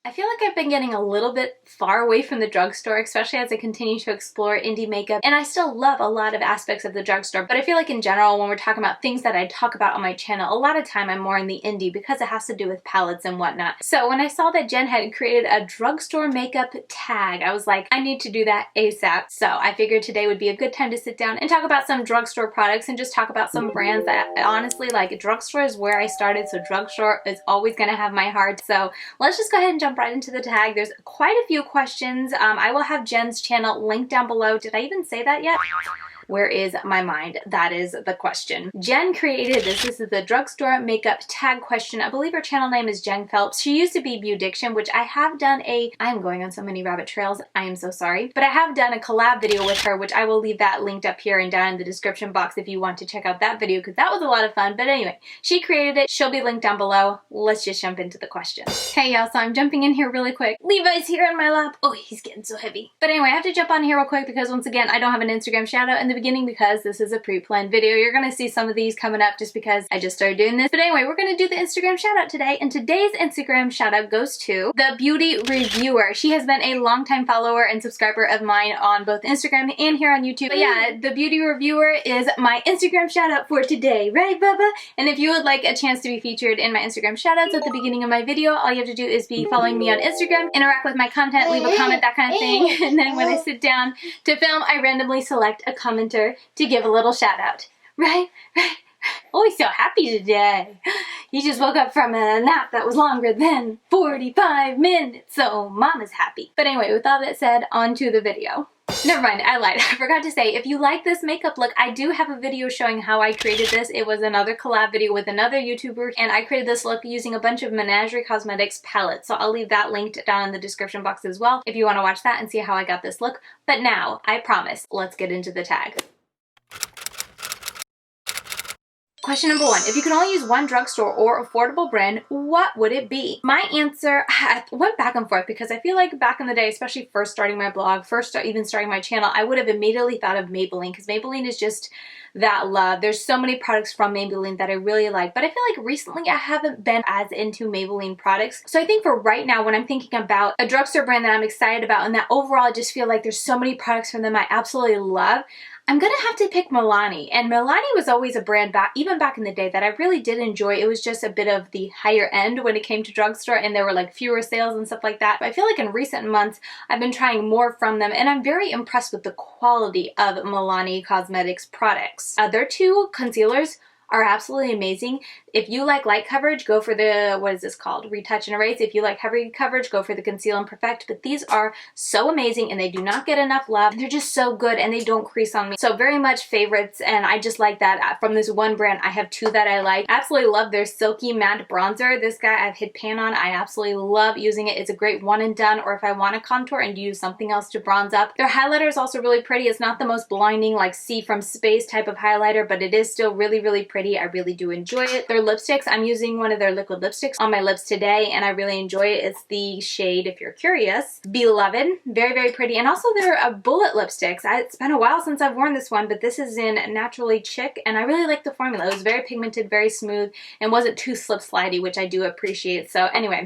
I feel like I've been getting a little bit far away from the drugstore, especially as I continue to explore indie makeup, and I still love a lot of aspects of the drugstore, but I feel like in general, when we're talking about things that I talk about on my channel, a lot of time I'm more in the indie because it has to do with palettes and whatnot. So when I saw that Jen had created a drugstore makeup tag, I was like, I need to do that ASAP. So I figured today would be a good time to sit down and talk about some drugstore products and just talk about some brands that honestly, like, drugstore is where I started, so drugstore is always gonna have my heart. So let's just go ahead and jump right into the tag. There's quite a few questions. I will have Jen's channel linked down below. Did I even say that yet? Where is my mind? That is the question. Jen created this. This is the drugstore makeup tag question. I believe her channel name is Jen Phelps. She used to be Beaudiction, which I have done I'm going on so many rabbit trails. I am so sorry. But I have done a collab video with her, which I will leave that linked up here and down in the description box if you want to check out that video, because that was a lot of fun. But anyway, she created it. She'll be linked down below. Let's just jump into the question. Hey y'all, so I'm jumping in here really quick. Levi's here in my lap. Oh, he's getting so heavy. But anyway, I have to jump on here real quick because once again, I don't have an Instagram shout out in the beginning because this is a pre-planned video. You're gonna see some of these coming up just because I just started doing this. But anyway, we're gonna do the Instagram shout out today, and today's Instagram shout out goes to the Beauty Reviewer. She has been a longtime follower and subscriber of mine on both Instagram and here on YouTube. But yeah, the Beauty Reviewer is my Instagram shout out for today, right, Bubba? And if you would like a chance to be featured in my Instagram shout outs at the beginning of my video, all you have to do is be following me on Instagram, interact with my content, leave a comment, that kind of thing. And then when I sit down to film, I randomly select a commenter to give a little shout out. Right? Oh, he's so happy today. He just woke up from a nap that was longer than 45 minutes, so mama's happy. But anyway, with all that said, on to the video. Never mind, I lied. I forgot to say, if you like this makeup look, I do have a video showing how I created this. It was another collab video with another YouTuber, and I created this look using a bunch of Menagerie Cosmetics palettes. So I'll leave that linked down in the description box as well if you want to watch that and see how I got this look. But now, I promise, let's get into the tag. Question number 1. If you could only use one drugstore or affordable brand, what would it be? My answer, I went back and forth because I feel like back in the day, especially first starting my blog, even starting my channel, I would have immediately thought of Maybelline because Maybelline is just that love. There's so many products from Maybelline that I really like, but I feel like recently I haven't been as into Maybelline products. So I think for right now, when I'm thinking about a drugstore brand that I'm excited about and that overall I just feel like there's so many products from them I absolutely love, I'm gonna have to pick Milani. And Milani was always a brand even back in the day that I really did enjoy. It was just a bit of the higher end when it came to drugstore, and there were like fewer sales and stuff like that. But I feel like in recent months, I've been trying more from them, and I'm very impressed with the quality of Milani Cosmetics products. Their two concealers are absolutely amazing. If you like light coverage, go for the, what is this called? Retouch and Erase. If you like heavy coverage, go for the Conceal and Perfect. But these are so amazing and they do not get enough love. They're just so good and they don't crease on me. So very much favorites, and I just like that. From this one brand, I have two that I like. Absolutely love their Silky Matte Bronzer. This guy I've hit pan on. I absolutely love using it. It's a great one and done, or if I want to contour and use something else to bronze up. Their highlighter is also really pretty. It's not the most blinding, like see from space type of highlighter, but it is still really, really pretty. I really do enjoy it. Their lipsticks, I'm using one of their liquid lipsticks on my lips today and I really enjoy it. It's the shade, if you're curious, Beloved. Very, very pretty. And also their bullet lipsticks. It's been a while since I've worn this one, but this is in Naturally Chic and I really like the formula. It was very pigmented, very smooth, and wasn't too slip slidey, which I do appreciate. So anyway,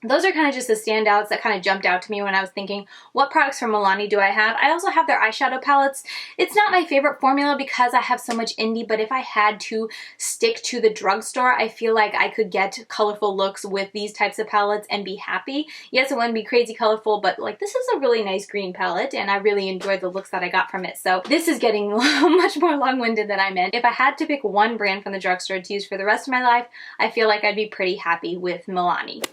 those are kind of just the standouts that kind of jumped out to me when I was thinking, what products from Milani do I have? I also have their eyeshadow palettes. It's not my favorite formula because I have so much indie, but if I had to stick to the drugstore, I feel like I could get colorful looks with these types of palettes and be happy. Yes, it wouldn't be crazy colorful, but like this is a really nice green palette and I really enjoyed the looks that I got from it. So this is getting much more long-winded than I meant. If I had to pick one brand from the drugstore to use for the rest of my life, I feel like I'd be pretty happy with Milani.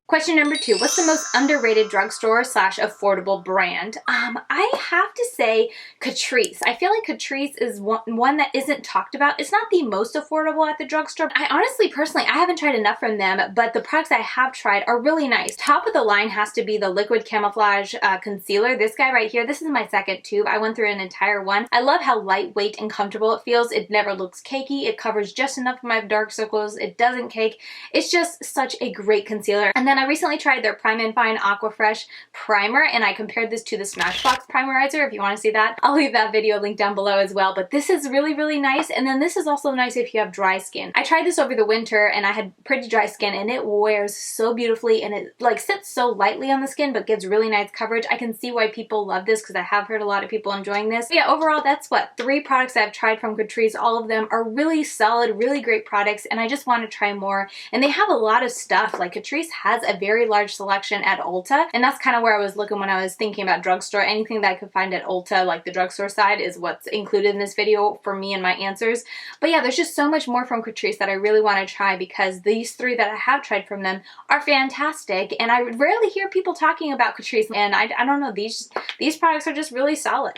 Question number 2, what's the most underrated drugstore / affordable brand? I have to say Catrice. I feel like Catrice is one that isn't talked about. It's not the most affordable at the drugstore. I honestly, personally, I haven't tried enough from them, but the products I have tried are really nice. Top of the line has to be the Liquid Camouflage Concealer. This guy right here, this is my second tube. I went through an entire one. I love how lightweight and comfortable it feels. It never looks cakey. It covers just enough of my dark circles. It doesn't cake. It's just such a great concealer. And then then I recently tried their Prime and Fine Aqua Fresh primer, and I compared this to the Smashbox Primerizer. If you want to see that, I'll leave that video linked down below as well. But this is really, really nice. And then this is also nice if you have dry skin. I tried this over the winter and I had pretty dry skin, and it wears so beautifully, and it like sits so lightly on the skin but gives really nice coverage. I can see why people love this because I have heard a lot of people enjoying this. But yeah, overall, that's what 3 products I've tried from Catrice. All of them are really solid, really great products, and I just want to try more. And they have a lot of stuff. Like Catrice has a very large selection at Ulta, and that's kind of where I was looking when I was thinking about drugstore. Anything that I could find at Ulta, like the drugstore side, is what's included in this video for me and my answers. But yeah, there's just so much more from Catrice that I really want to try, because these 3 that I have tried from them are fantastic, and I rarely hear people talking about Catrice, and I don't know, these products are just really solid.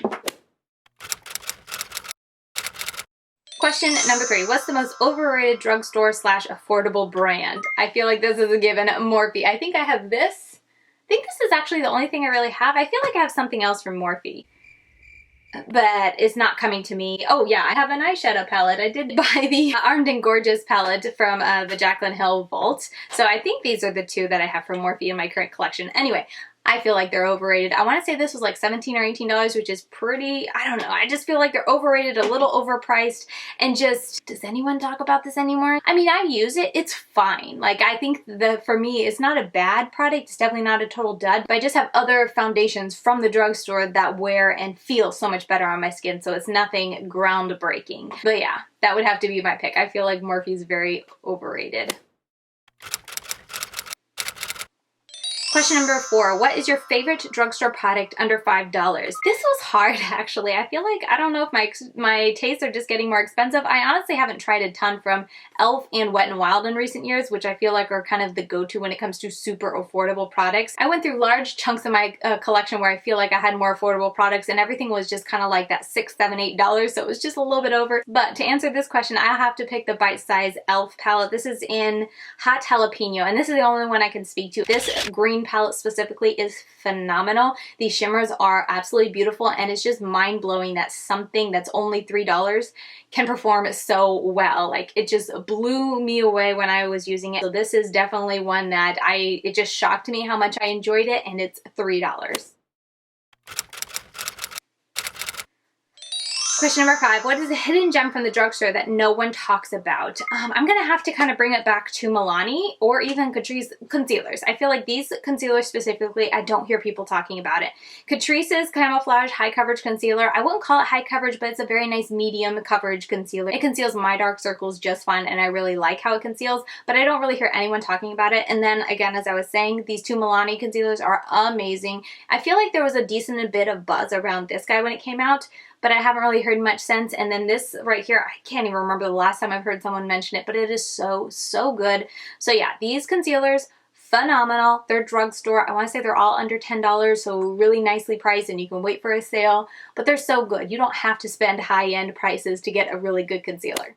Question number 3. What's the most overrated drugstore / affordable brand? I feel like this is a given. Morphe. I think I have this. I think this is actually the only thing I really have. I feel like I have something else from Morphe, but it's not coming to me. Oh yeah, I have an eyeshadow palette. I did buy the Armed and Gorgeous palette from the Jaclyn Hill Vault. So I think these are the 2 that I have from Morphe in my current collection. Anyway, I feel like they're overrated. I want to say this was like $17 or $18, which is pretty, I don't know. I just feel like they're overrated, a little overpriced, and just, does anyone talk about this anymore? I mean, I use it. It's fine. Like, I think for me, it's not a bad product. It's definitely not a total dud, but I just have other foundations from the drugstore that wear and feel so much better on my skin, so it's nothing groundbreaking. But yeah, that would have to be my pick. I feel like Morphe's very overrated. Question number 4. What is your favorite drugstore product under $5? This was hard, actually. I feel like, I don't know if my tastes are just getting more expensive. I honestly haven't tried a ton from e.l.f. and Wet n Wild in recent years, which I feel like are kind of the go-to when it comes to super affordable products. I went through large chunks of my collection where I feel like I had more affordable products, and everything was just kind of like that $6, $7, $8, so it was just a little bit over. But to answer this question, I'll have to pick the Bite Size e.l.f. palette. This is in Hot Jalapeno, and this is the only one I can speak to. This green palette specifically is phenomenal. These shimmers are absolutely beautiful, and it's just mind-blowing that something that's only $3 can perform so well. Like, it just blew me away when I was using it. So this is definitely one that it just shocked me how much I enjoyed it, and it's $3. Question number 5. What is a hidden gem from the drugstore that no one talks about? I'm going to have to kind of bring it back to Milani or even Catrice concealers. I feel like these concealers specifically, I don't hear people talking about it. Catrice's Camouflage High Coverage Concealer, I wouldn't call it high coverage, but it's a very nice medium coverage concealer. It conceals my dark circles just fine, and I really like how it conceals, but I don't really hear anyone talking about it. And then again, as I was saying, these 2 Milani concealers are amazing. I feel like there was a decent bit of buzz around this guy when it came out, but I haven't really heard much since. And then this right here, I can't even remember the last time I've heard someone mention it, but it is so, so good. So yeah, these concealers, phenomenal. They're drugstore. I want to say they're all under $10, so really nicely priced, and you can wait for a sale, but they're so good. You don't have to spend high-end prices to get a really good concealer.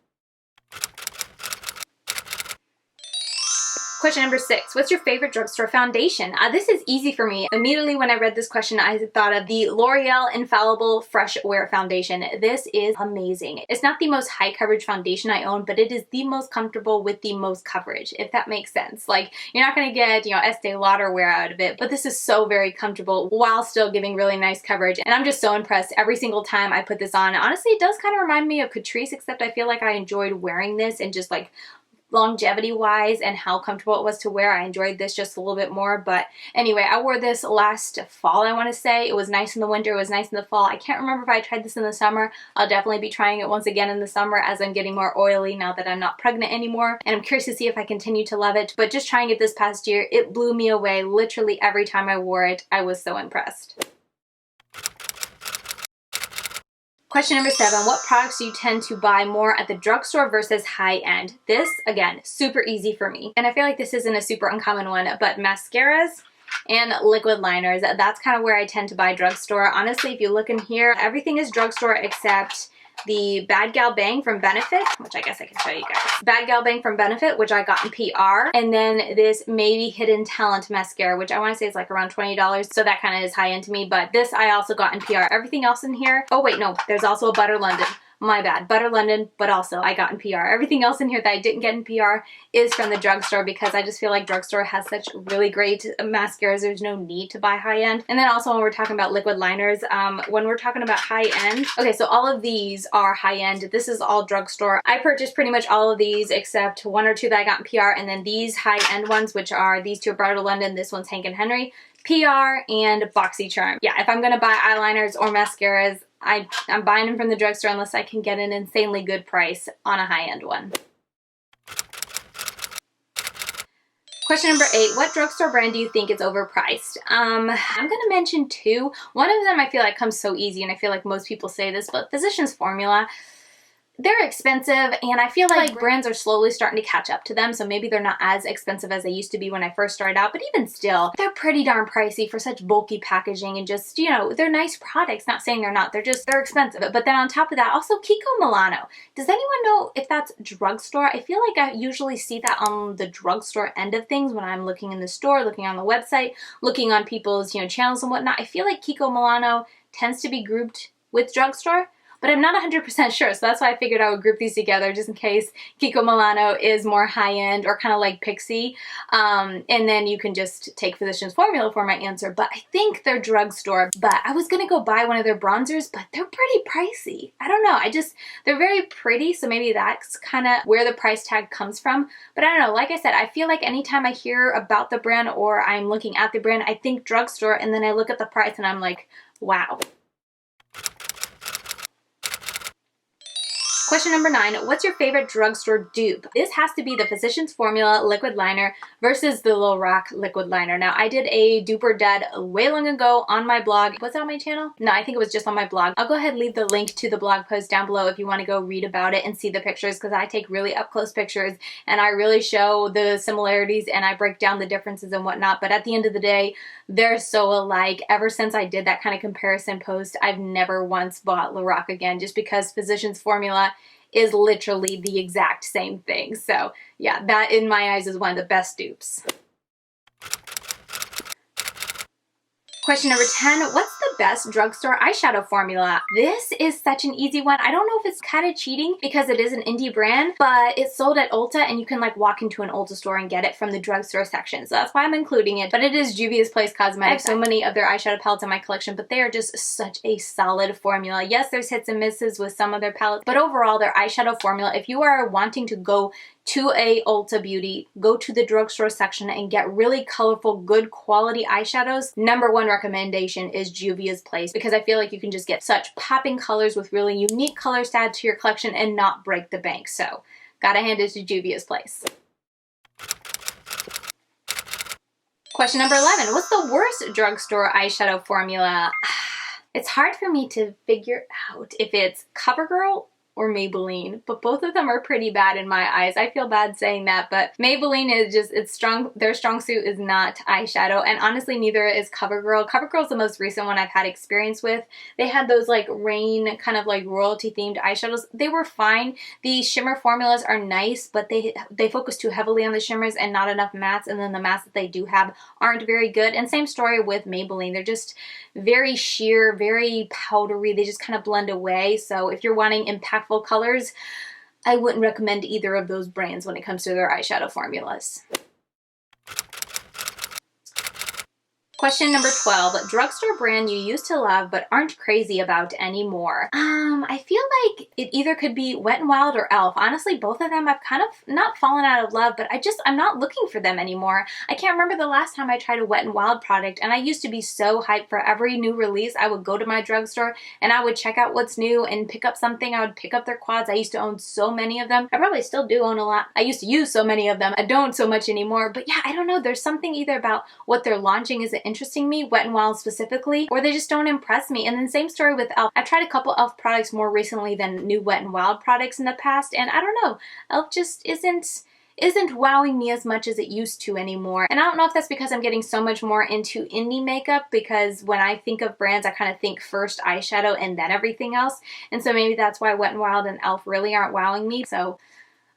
Question number 6. What's your favorite drugstore foundation? This is easy for me. Immediately when I read this question, I thought of the L'Oreal Infallible Fresh Wear Foundation. This is amazing. It's not the most high coverage foundation I own, but it is the most comfortable with the most coverage, if that makes sense. Like, you're not going to get, Estee Lauder wear out of it, but this is so very comfortable while still giving really nice coverage. And I'm just so impressed every single time I put this on. Honestly, it does kind of remind me of Catrice, except I feel like I enjoyed wearing this and just like longevity wise and how comfortable it was to wear. I enjoyed this just a little bit more. But anyway, I wore this last fall, I want to say. It was nice in the winter, it was nice in the fall. I can't remember if I tried this in the summer. I'll definitely be trying it once again in the summer as I'm getting more oily now that I'm not pregnant anymore, and I'm curious to see if I continue to love it. But just trying it this past year, it blew me away. Literally every time I wore it, I was so impressed. Question number 7, what products do you tend to buy more at the drugstore versus high-end? This, again, super easy for me. And I feel like this isn't a super uncommon one, but mascaras and liquid liners, that's kind of where I tend to buy drugstore. Honestly, if you look in here, everything is drugstore except the Bad Gal Bang from Benefit, which I guess I can show you guys. Bad Gal Bang from Benefit, which I got in PR. And then this Maybe Hidden Talent mascara, which I want to say is like around $20. So that kind of is high end to me. But this I also got in PR. Everything else in here, oh wait, no, there's also a Butter London. My bad. Butter London, but also I got in PR. Everything else in here that I didn't get in PR is from the drugstore because I just feel like drugstore has such really great mascaras. There's no need to buy high-end. And then also when we're talking about liquid liners, when we're talking about high-end, okay, so all of these are high-end. This is all drugstore. I purchased pretty much all of these except one or two that I got in PR, and then these high-end ones, which are these two are Butter London, this one's Hank and Henry, PR, and BoxyCharm. Yeah, if I'm gonna buy eyeliners or mascaras, I'm buying them from the drugstore unless I can get an insanely good price on a high-end one. Question number 8, what drugstore brand do you think is overpriced? I'm gonna mention two. One of them I feel like comes so easy, and I feel like most people say this, but Physicians Formula. They're expensive, and I feel like brands are slowly starting to catch up to them, so maybe they're not as expensive as they used to be when I first started out, but even still, they're pretty darn pricey for such bulky packaging and just, you know, they're nice products. Not saying they're not, they're expensive. But then on top of that, also Kiko Milano. Does anyone know if that's drugstore? I feel like I usually see that on the drugstore end of things when I'm looking in the store, looking on the website, looking on people's, you know, channels and whatnot. I feel like Kiko Milano tends to be grouped with drugstore, but I'm not 100% sure, so that's why I figured I would group these together just in case Kiko Milano is more high-end or kind of like Pixie. And then you can just take Physicians Formula for my answer, but I think they're drugstore. But I was gonna go buy one of their bronzers, but they're pretty pricey. I don't know, they're very pretty, so maybe that's kind of where the price tag comes from. But I don't know, like I said, I feel like anytime I hear about the brand or I'm looking at the brand, I think drugstore, and then I look at the price and I'm like, wow. Question number 9, what's your favorite drugstore dupe? This has to be the Physicians Formula liquid liner versus the Lorac liquid liner. Now, I did a dupe or dead way long ago on my blog. Was it on my channel? No, I think it was just on my blog. I'll go ahead and leave the link to the blog post down below if you want to go read about it and see the pictures, because I take really up close pictures and I really show the similarities and I break down the differences and whatnot. But at the end of the day, they're so alike. Ever since I did that kind of comparison post, I've never once bought Lorac again, just because Physicians Formula is literally the exact same thing. So yeah, that in my eyes is one of the best dupes. Question number 10, what's the best drugstore eyeshadow formula? This is such an easy one. I don't know if it's kind of cheating because it is an indie brand, but it's sold at Ulta and you can like walk into an Ulta store and get it from the drugstore section. So that's why I'm including it, but it is Juvia's Place Cosmetics. I have so many of their eyeshadow palettes in my collection, but they are just such a solid formula. Yes, there's hits and misses with some of their palettes, but overall their eyeshadow formula, if you are wanting to go to a Ulta Beauty, go to the drugstore section and get really colorful, good quality eyeshadows, number one recommendation is Juvia's Place, because I feel like you can just get such popping colors with really unique colors to add to your collection and not break the bank. So gotta hand it to Juvia's Place. Question number 11, what's the worst drugstore eyeshadow formula? It's hard for me to figure out if it's CoverGirl or Maybelline, but both of them are pretty bad in my eyes. I feel bad saying that, but Maybelline is just, it's strong. Their strong suit is not eyeshadow, and honestly neither is CoverGirl. CoverGirl's the most recent one I've had experience with. They had those like rain kind of like royalty themed eyeshadows. They were fine. The shimmer formulas are nice, but they focus too heavily on the shimmers and not enough mattes, and then the mattes that they do have aren't very good. And same story with Maybelline. They're just very sheer, very powdery. They just kind of blend away. So if you're wanting impactful colors, I wouldn't recommend either of those brands when it comes to their eyeshadow formulas. Question number 12, drugstore brand you used to love but aren't crazy about anymore. I feel like it either could be Wet n Wild or e.l.f. Honestly, both of them I've kind of not fallen out of love, but I'm not looking for them anymore. I can't remember the last time I tried a Wet n Wild product, and I used to be so hyped for every new release. I would go to my drugstore and I would check out what's new and pick up something. I would pick up their quads. I used to own so many of them. I probably still do own a lot. I used to use so many of them. I don't so much anymore, but yeah, I don't know. There's something either about what they're launching isn't interesting me, Wet n Wild specifically, or they just don't impress me. And then same story with e.l.f. I've tried a couple e.l.f. products more recently than new Wet n Wild products in the past, and I don't know, e.l.f. just isn't wowing me as much as it used to anymore. And I don't know if that's because I'm getting so much more into indie makeup, because when I think of brands, I kind of think first eyeshadow and then everything else. And so maybe that's why Wet n Wild and e.l.f. really aren't wowing me. So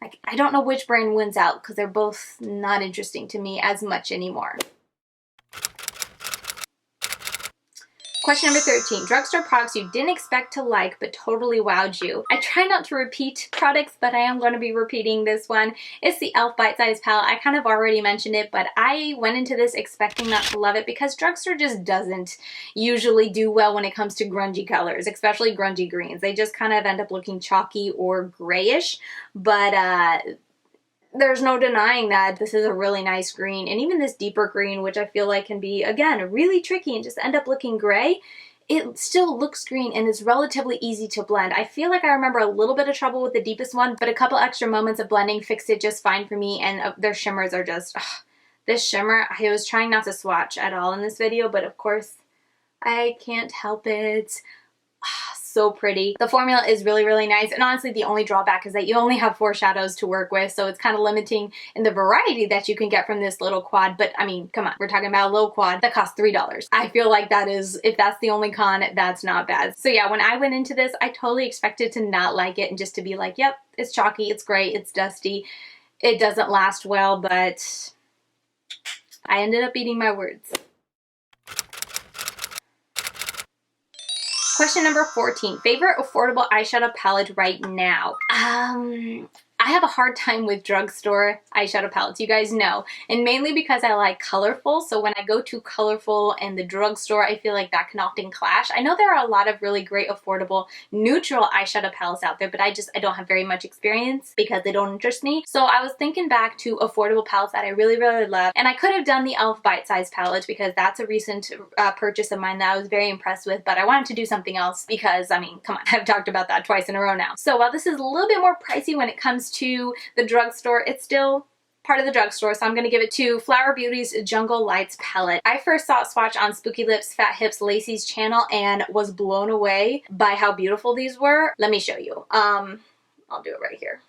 I don't know which brand wins out, because they're both not interesting to me as much anymore. Question number 13, drugstore products you didn't expect to like but totally wowed you. I try not to repeat products, but I am going to be repeating this one. It's the e.l.f. Bite Size Palette. I kind of already mentioned it, but I went into this expecting not to love it because drugstore just doesn't usually do well when it comes to grungy colors, especially grungy greens. They just kind of end up looking chalky or grayish, but there's no denying that this is a really nice green, and even this deeper green, which I feel like can be, again, really tricky and just end up looking gray, it still looks green and is relatively easy to blend. I feel like I remember a little bit of trouble with the deepest one, but a couple extra moments of blending fixed it just fine for me, and their shimmers are just, this shimmer, I was trying not to swatch at all in this video, but of course, I can't help it. So pretty. The formula is really, really nice, and honestly the only drawback is that you only have 4 shadows to work with, so it's kind of limiting in the variety that you can get from this little quad. But I mean, come on, we're talking about a little quad that costs $3. I feel like that is, if that's the only con, that's not bad. So yeah, when I went into this, I totally expected to not like it and just to be like, yep, it's chalky, it's gray, it's dusty, it doesn't last well, but I ended up eating my words. Question number 14, favorite affordable eyeshadow palette right now? I have a hard time with drugstore eyeshadow palettes, you guys know, and mainly because I like colorful, so when I go to colorful and the drugstore, I feel like that can often clash. I know there are a lot of really great affordable neutral eyeshadow palettes out there, but I don't have very much experience because they don't interest me. So I was thinking back to affordable palettes that I really, really love, and I could have done the e.l.f. Bite Size palette because that's a recent purchase of mine that I was very impressed with, but I wanted to do something else because, I mean, come on, I've talked about that twice in a row now. So while this is a little bit more pricey when it comes to the drugstore, it's still part of the drugstore, so I'm going to give it to Flower Beauty's Jungle Lights palette. I first saw it swatch on Spooky Lips Fat Hips Lacey's channel and was blown away by how beautiful these were. Let me show you. I'll do it right here.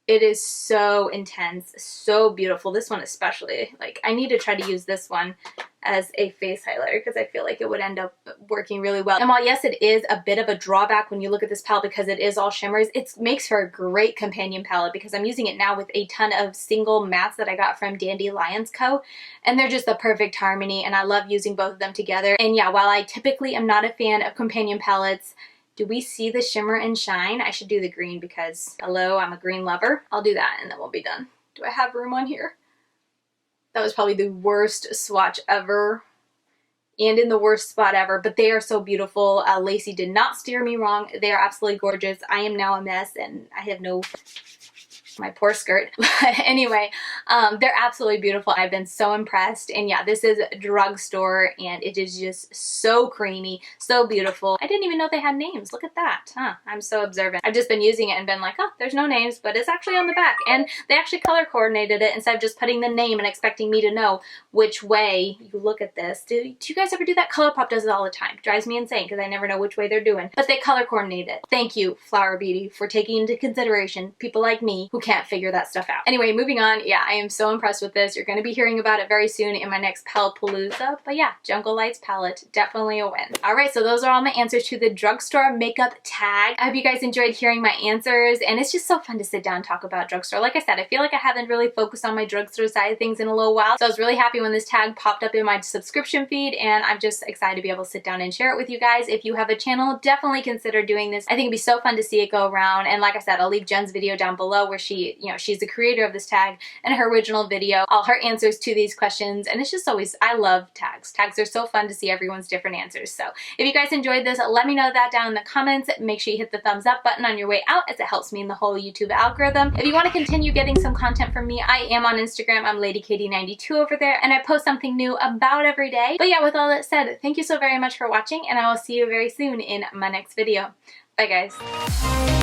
It is so intense, so beautiful. This one especially. Like, I need to try to use this one as a face highlighter because I feel like it would end up working really well. And while yes, it is a bit of a drawback when you look at this palette because it is all shimmers, it makes for a great companion palette because I'm using it now with a ton of single mattes that I got from Dandelions Co. And they're just the perfect harmony, and I love using both of them together. And yeah, while I typically am not a fan of companion palettes, do we see the shimmer and shine? I should do the green because, hello, I'm a green lover. I'll do that and then we'll be done. Do I have room on here? That was probably the worst swatch ever and in the worst spot ever, but they are so beautiful. Lacey did not steer me wrong. They are absolutely gorgeous. I am now a mess and I have no... my poor skirt. But anyway, they're absolutely beautiful. I've been so impressed. And yeah, this is drugstore and it is just so creamy, so beautiful. I didn't even know they had names. Look at that, huh? I'm so observant. I've just been using it and been like, oh, there's no names, but it's actually on the back. And they actually color coordinated it instead of just putting the name and expecting me to know which way you look at this. Do you guys ever do that? ColourPop does it all the time. It drives me insane because I never know which way they're doing. But they color coordinate it. Thank you, Flower Beauty, for taking into consideration people like me who can't figure that stuff out. Anyway, moving on. Yeah, I am so impressed with this. You're going to be hearing about it very soon in my next Palette-palooza. But yeah, Jungle Lights palette, definitely a win. Alright, so those are all my answers to the Drugstore Makeup Tag. I hope you guys enjoyed hearing my answers, and it's just so fun to sit down and talk about drugstore. Like I said, I feel like I haven't really focused on my drugstore side of things in a little while, so I was really happy when this tag popped up in my subscription feed, and I'm just excited to be able to sit down and share it with you guys. If you have a channel, definitely consider doing this. I think it'd be so fun to see it go around, and like I said, I'll leave Jen's video down below where she, she's the creator of this tag, and her original video, all her answers to these questions, and it's just always, I love tags. Tags are so fun to see everyone's different answers. So if you guys enjoyed this, let me know that down in the comments. Make sure you hit the thumbs up button on your way out as it helps me in the whole YouTube algorithm. If you want to continue getting some content from me, I am on Instagram. I'm LadyKatie92 over there, and I post something new about every day. But yeah, with all that said, thank you so very much for watching, and I will see you very soon in my next video. Bye guys.